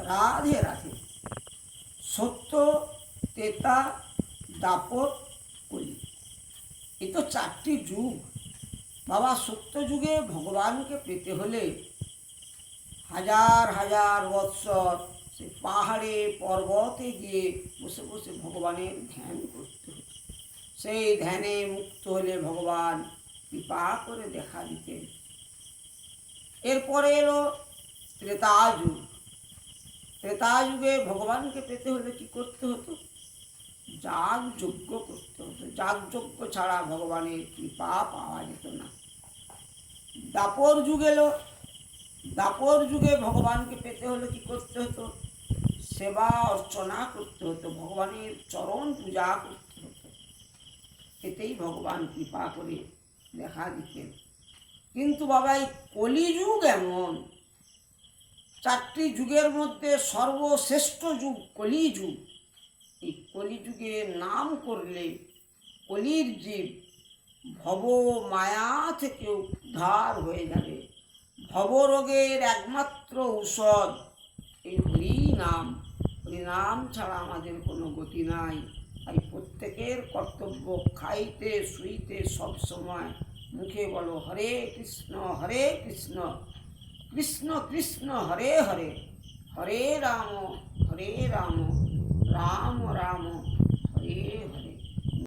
রাধে রাধে। সত্য, ত্রেতা, দাপর, কলি, এই তো 4টি যুগ। বাবা, সত্য যুগে ভগবানকে পেতে হলে হাজার হাজার বৎসর সে পাহাড়ে পর্বতে গিয়ে বসে বসে ভগবানের ধ্যান করতে হতো। সেই ধ্যানে মুক্ত হলে ভগবান কৃপা করে দেখা দিতেন। এরপরে এলো ত্রেতা যুগ। ত্রেতা যুগে ভগবানকে পেতে হলে কি করতে হতো? যাগ যজ্ঞ করতে হতো। যাগ যজ্ঞ ছাড়া ভগবানের কৃপা পাওয়া যেত না। দাপর যুগ এলো। দাপর যুগে ভগবানকে পেতে হলে কি করতে হতো? সেবা অর্চনা করতে হতো, ভগবানের চরণ পূজা করতে হতো। এতেই ভগবান কৃপা করে দেখা দিতেন। কিন্তু বাবা, এই কলিযুগ এমন, 4টি যুগের মধ্যে সর্বশ্রেষ্ঠ যুগ কলিযুগ। এই কলিযুগে নাম করলে কলির জীব ভব মায়া থেকে উদ্ধার হয়ে যাবে। ভবরোগের একমাত্র ঔষধ এই হরিনাম। হরিনাম ছাড়া আমাদের কোনো গতি নাই। তাই প্রত্যেকের কর্তব্য খাইতে শুইতে সব সময় মুখে বলো হরে কৃষ্ণ কৃষ্ণ কৃষ্ণ হরে হরে, হরে রাম রাম রাম হরে হরে।